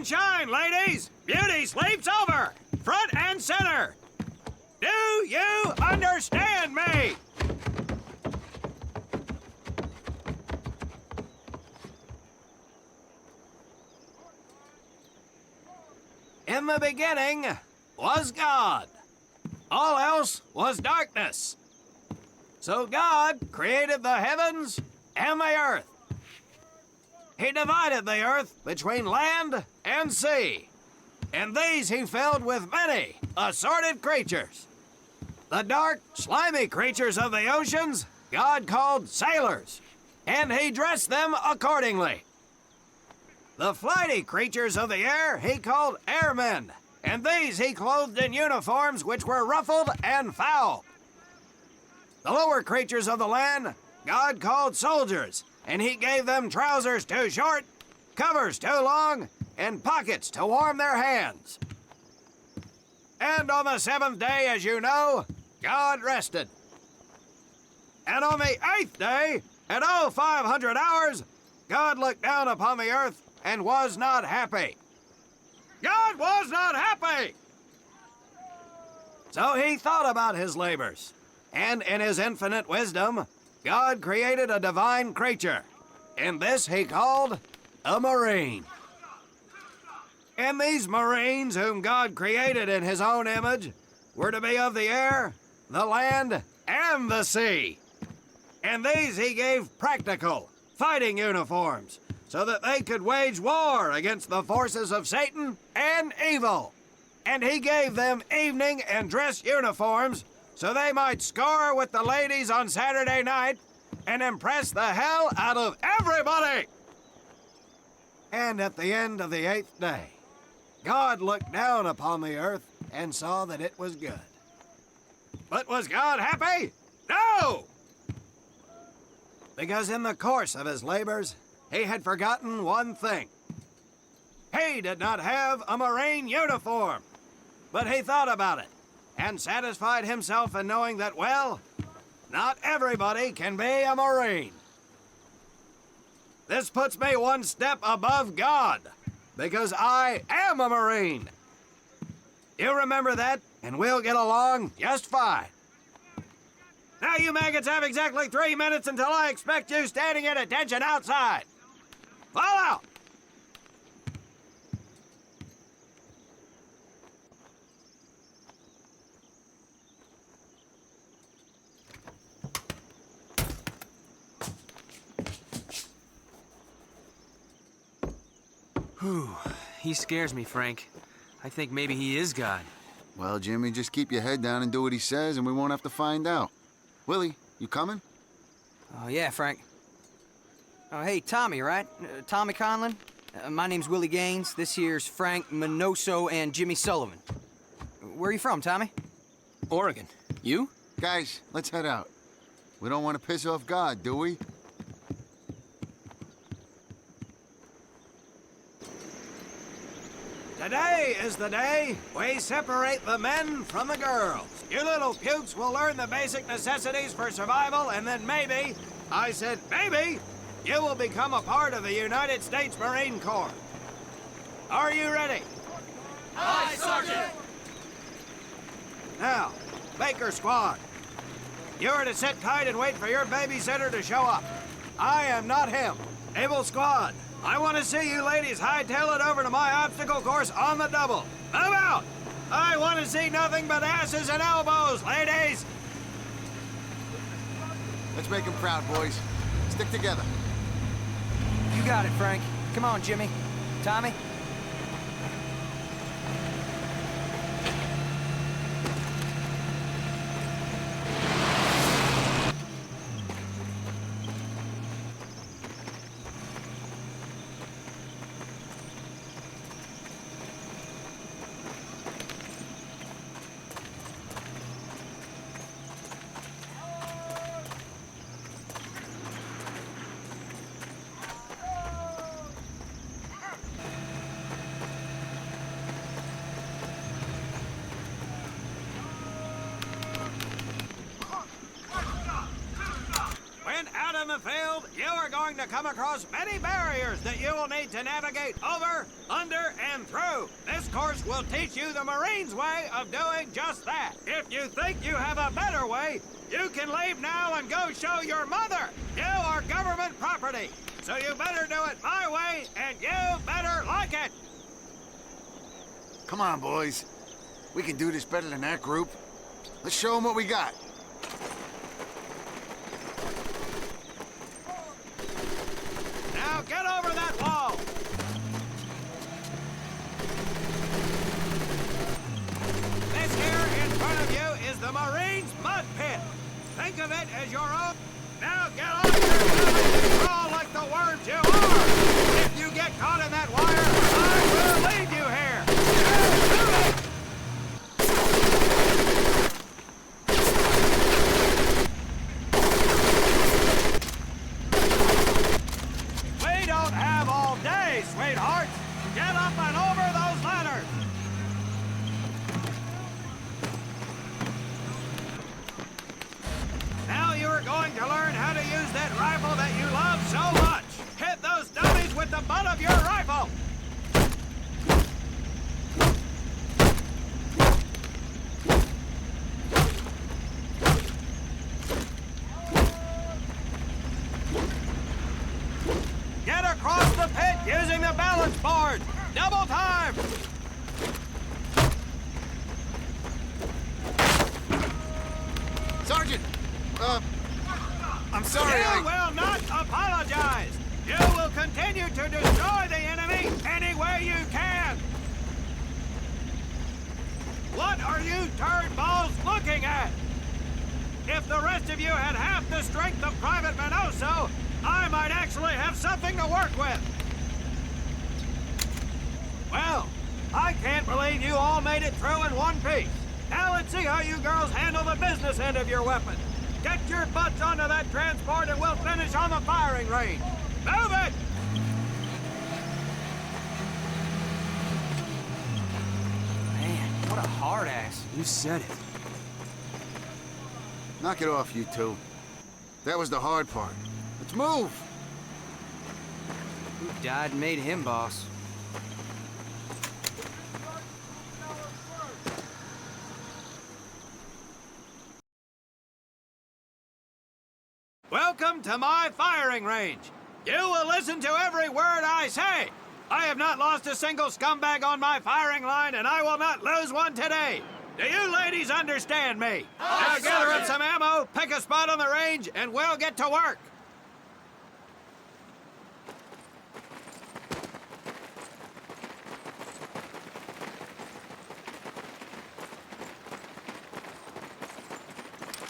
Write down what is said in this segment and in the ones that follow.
and shine, ladies! Beauty sleeps over! Front and center! Do you understand me? In the beginning was God. All else was darkness. So God created the heavens and the earth. He divided the earth between land and sea, and these he filled with many assorted creatures. The dark, slimy creatures of the oceans God called sailors, and he dressed them accordingly. The flighty creatures of the air he called airmen, and these he clothed in uniforms which were ruffled and foul. The lower creatures of the land God called soldiers, and he gave them trousers too short, covers too long, and pockets to warm their hands. And on the seventh day, as you know, God rested. And on the eighth day, at 0500 hours, God looked down upon the earth and was not happy. God was not happy! So he thought about his labors, and in his infinite wisdom, God created a divine creature, and this he called a marine. And these marines whom God created in his own image were to be of the air, the land, and the sea. And these he gave practical, fighting uniforms, so that they could wage war against the forces of Satan and evil. And he gave them evening and dress uniforms so they might score with the ladies on Saturday night and impress the hell out of everybody. And at the end of the eighth day, God looked down upon the earth and saw that it was good. But was God happy? No! Because in the course of his labors, he had forgotten one thing. He did not have a Marine uniform, but he thought about it and satisfied himself in knowing that, well, not everybody can be a Marine. This puts me one step above God, because I am a Marine. You remember that, and we'll get along just fine. Now you maggots have exactly 3 minutes until I expect you standing at attention outside. Fall out! Whew. He scares me, Frank. I think maybe he is God. Well, Jimmy, just keep your head down and do what he says, and we won't have to find out. Willie, you coming? Oh, yeah, Frank. Oh, hey, Tommy, right? Tommy Conlon? My name's Willie Gaines. This here's Frank Minoso and Jimmy Sullivan. Where are you from, Tommy? Oregon. You? Guys, let's head out. We don't want to piss off God, do we? Today is the day we separate the men from the girls. You little pukes will learn the basic necessities for survival, and then maybe, I said maybe, you will become a part of the United States Marine Corps. Are you ready? Aye, Sergeant! Now, Baker Squad, you are to sit tight and wait for your babysitter to show up. I am not him. Able Squad, I want to see you ladies hightail it over to my obstacle course on the double. Move out! I want to see nothing but asses and elbows, ladies! Let's make him proud, boys. Stick together. You got it, Frank. Come on, Jimmy. Tommy? are going to come across many barriers that you will need to navigate over, under, and through. This course will teach you the Marine's way of doing just that. If you think you have a better way, you can leave now and go show your mother. You are government property, so you better do it my way, and you better like it. Come on, boys. We can do this better than that group. Let's show them what we got. Now get over that wall. This here in front of you is the Marine's mud pit. Think of it as your own. Now get on your belly and crawl like the worms you are. If you get caught in that wire, I will leave you here. Now do it. We don't have all day, sweetheart. Get up and over those ladders. Now you are going to learn how to use that rifle that you love so much. Hit those dummies with the butt of your rifle. Get across the pit using the balance board. Double time. Sergeant! I'm sorry, You will not apologize. You will continue to destroy the enemy any way you can. What are you turnballs looking at? If the rest of you had half the strength of Private Minoso, I might actually have something to work with. Well, I can't believe you all made it through in one piece. Now let's see how you girls handle the business end of your weapon. Get your butts onto that transport and we'll finish on the firing range. Move it! Man, what a hard ass. You said it. Knock it off, you two. That was the hard part. Let's move! Who died and made him boss? Welcome to my firing range. You will listen to every word I say. I have not lost a single scumbag on my firing line, and I will not lose one today. Do you ladies understand me? Now gather up some ammo, pick a spot on the range, and we'll get to work.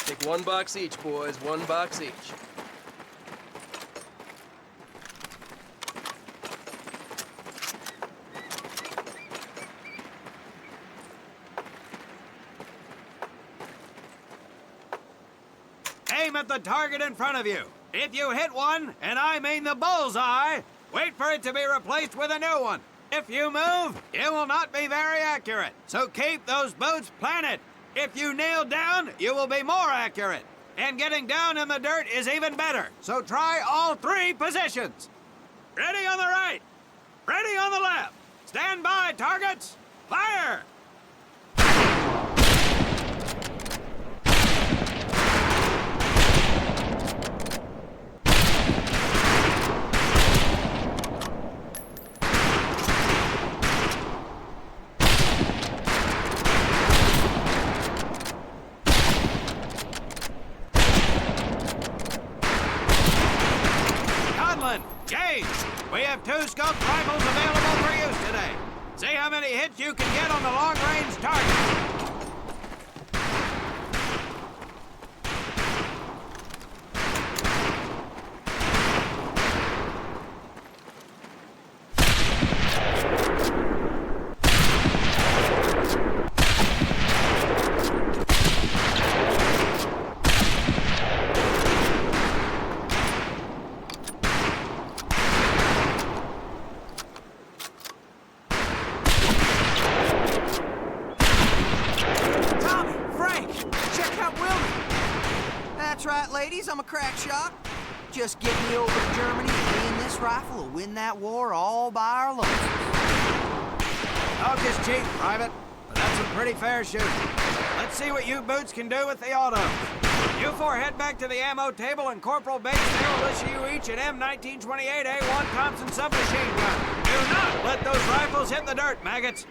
Take one box each, boys. One box each. Aim at the target in front of you. If you hit one, and I mean the bullseye, wait for it to be replaced with a new one. If you move, it will not be very accurate. So keep those boots planted. If you kneel down, you will be more accurate. And getting down in the dirt is even better. So try all three positions. Ready on the right. Ready on the left. Stand by, targets. Fire! Gage, we have 2 scope rifles available for use today. See how many hits you can get on the long-range target. That's right, ladies. I'm a crack shot. Just get me over to Germany, and me and this rifle will win that war all by our lonesome. Talk is cheap, Private, but that's some pretty fair shooting. Let's see what you boots can do with the autos. You four head back to the ammo table, and Corporal Bates here will issue you each an M1928A1 Thompson submachine gun. Do not let those rifles hit the dirt, maggots.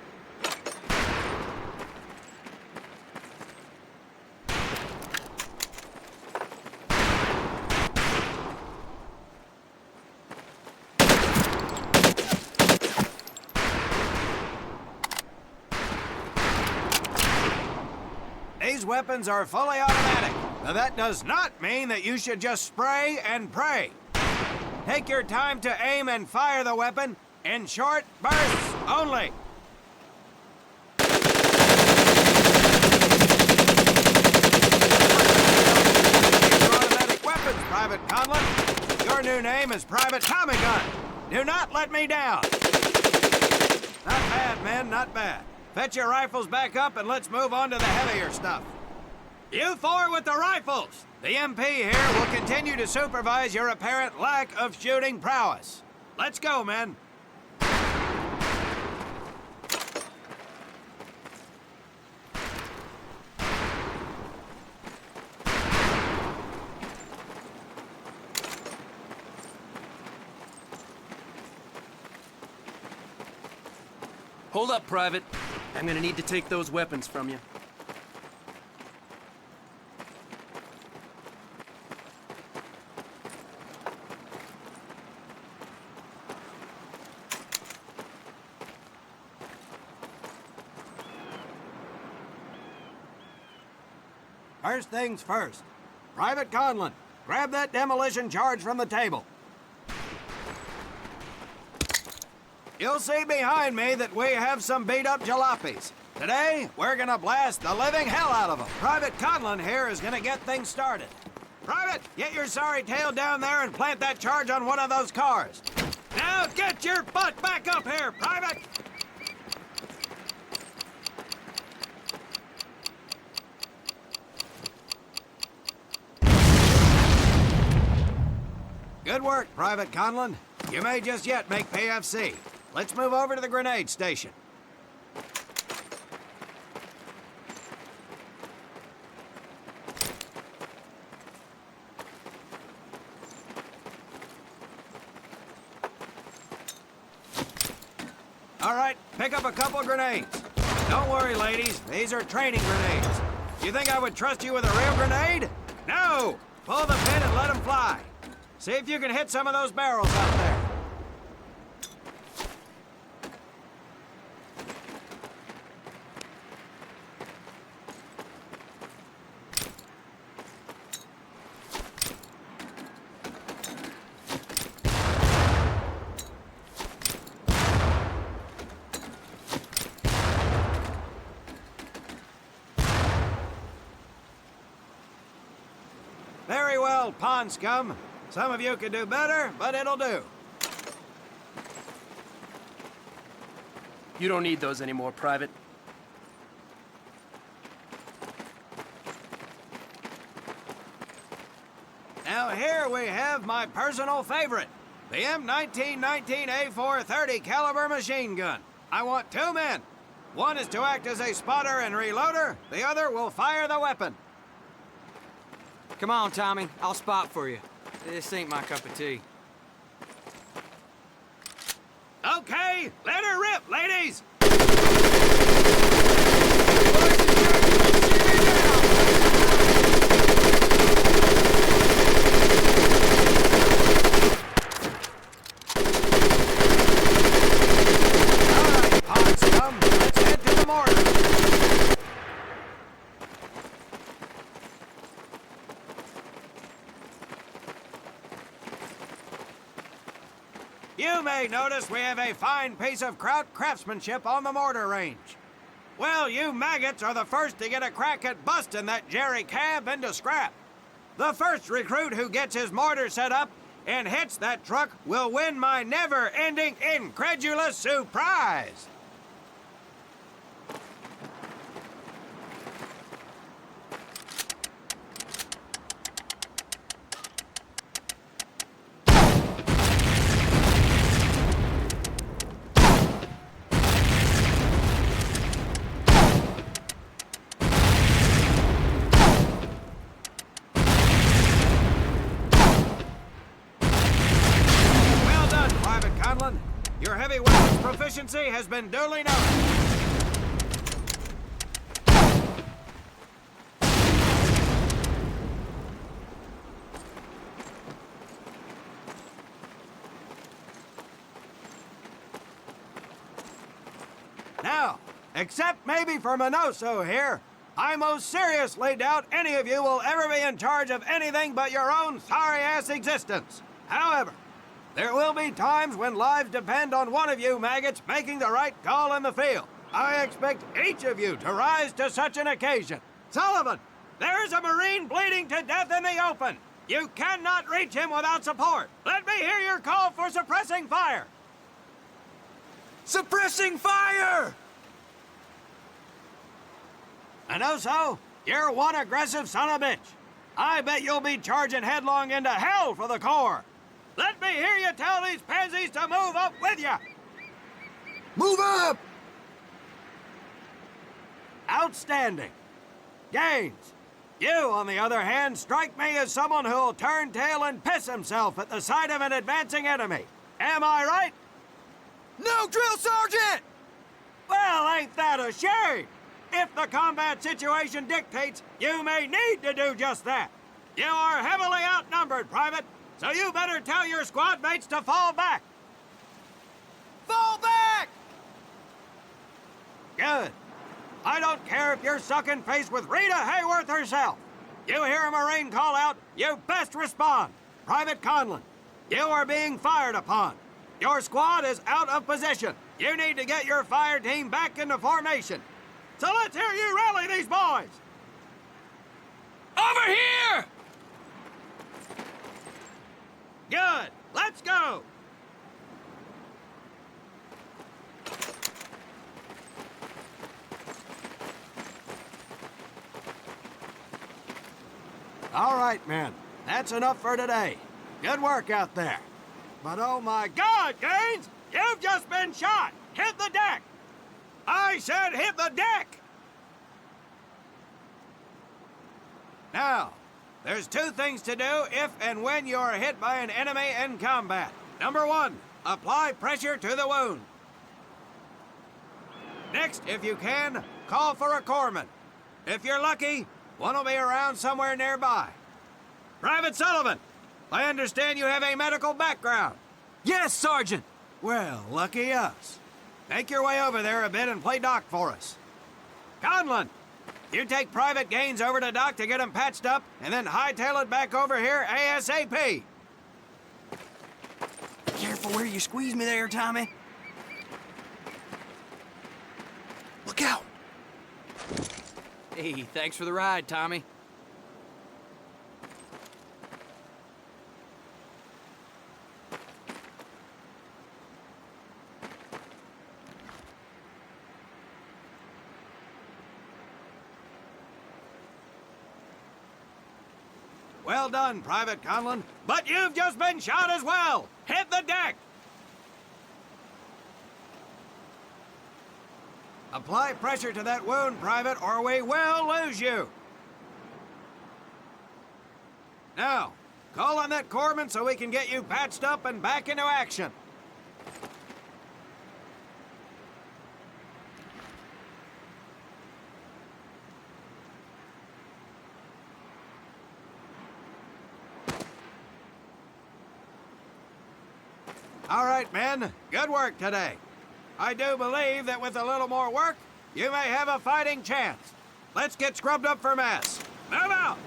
These weapons are fully automatic, but that does not mean that you should just spray and pray. Take your time to aim and fire the weapon in short bursts only. These are automatic weapons, Private Conlon. Your new name is Private Tommy Gun. Do not let me down. Not bad, men, not bad. Fetch your rifles back up and let's move on to the heavier stuff. You four with the rifles! The MP here will continue to supervise your apparent lack of shooting prowess. Let's go, men. Hold up, Private. I'm gonna need to take those weapons from you. First things first. Private Conlon, grab that demolition charge from the table. You'll see behind me that we have some beat-up jalopies. Today, we're gonna blast the living hell out of them. Private Conlon here is gonna get things started. Private, get your sorry tail down there and plant that charge on one of those cars. Now get your butt back up here, Private! Good work, Private Conlon. You may just yet make PFC. Let's move over to the grenade station. All right, pick up a couple grenades. Don't worry, ladies. These are training grenades. You think I would trust you with a real grenade? No! Pull the pin and let them fly. See if you can hit some of those barrels out there. Very well, pond scum. Some of you could do better, but it'll do. You don't need those anymore, Private. Now here we have my personal favorite, the M1919A4 30 caliber machine gun. I want two men. One is to act as a spotter and reloader. The other will fire the weapon. Come on, Tommy. I'll spot for you. This ain't my cup of tea. Okay, let her rip, ladies! All right, pond scum, let's head to the mortar. You may notice we have a fine piece of kraut craftsmanship on the mortar range. Well, you maggots are the first to get a crack at busting that jerry cab into scrap. The first recruit who gets his mortar set up and hits that truck will win my never-ending incredulous surprise. emergency has been duly noted. Now, except maybe for Minoso here, I most seriously doubt any of you will ever be in charge of anything but your own sorry-ass existence. However, there will be times when lives depend on one of you maggots making the right call in the field. I expect each of you to rise to such an occasion. Sullivan, there's a Marine bleeding to death in the open. You cannot reach him without support. Let me hear your call for suppressing fire. Suppressing fire! Minoso, you're one aggressive son of a bitch. I bet you'll be charging headlong into hell for the Corps. Let me hear you tell these pansies to move up with you. Move up! Outstanding. Gaines, you, on the other hand, strike me as someone who'll turn tail and piss himself at the sight of an advancing enemy. Am I right? No, Drill Sergeant! Well, ain't that a shame? If the combat situation dictates, you may need to do just that. You are heavily outnumbered, Private, so you better tell your squad mates to fall back. Fall back! Good. I don't care if you're sucking face with Rita Hayworth herself. You hear a Marine call out, you best respond. Private Conlon, you are being fired upon. Your squad is out of position. You need to get your fire team back into formation. So let's hear you rally these boys. Over here! Good. Let's go. All right, men. That's enough for today. Good work out there. But oh my God, Gaines! You've just been shot! Hit the deck! I said hit the deck! Now, there's two things to do if and when you're hit by an enemy in combat. Number one, apply pressure to the wound. Next, if you can, call for a corpsman. If you're lucky, one will be around somewhere nearby. Private Sullivan, I understand you have a medical background. Yes, Sergeant! Well, lucky us. Make your way over there a bit and play doc for us. Conlon, you take Private Gaines over to doc to get him patched up, and then hightail it back over here ASAP. Careful where you squeeze me there, Tommy. Look out! Hey, thanks for the ride, Tommy. Well done, Private Conlon, but you've just been shot as well. Hit the deck. Apply pressure to that wound, Private, or we will lose you. Now, call on that corpsman so we can get you patched up and back into action. All right, men. Good work today. I do believe that with a little more work, you may have a fighting chance. Let's get scrubbed up for mass. Move out!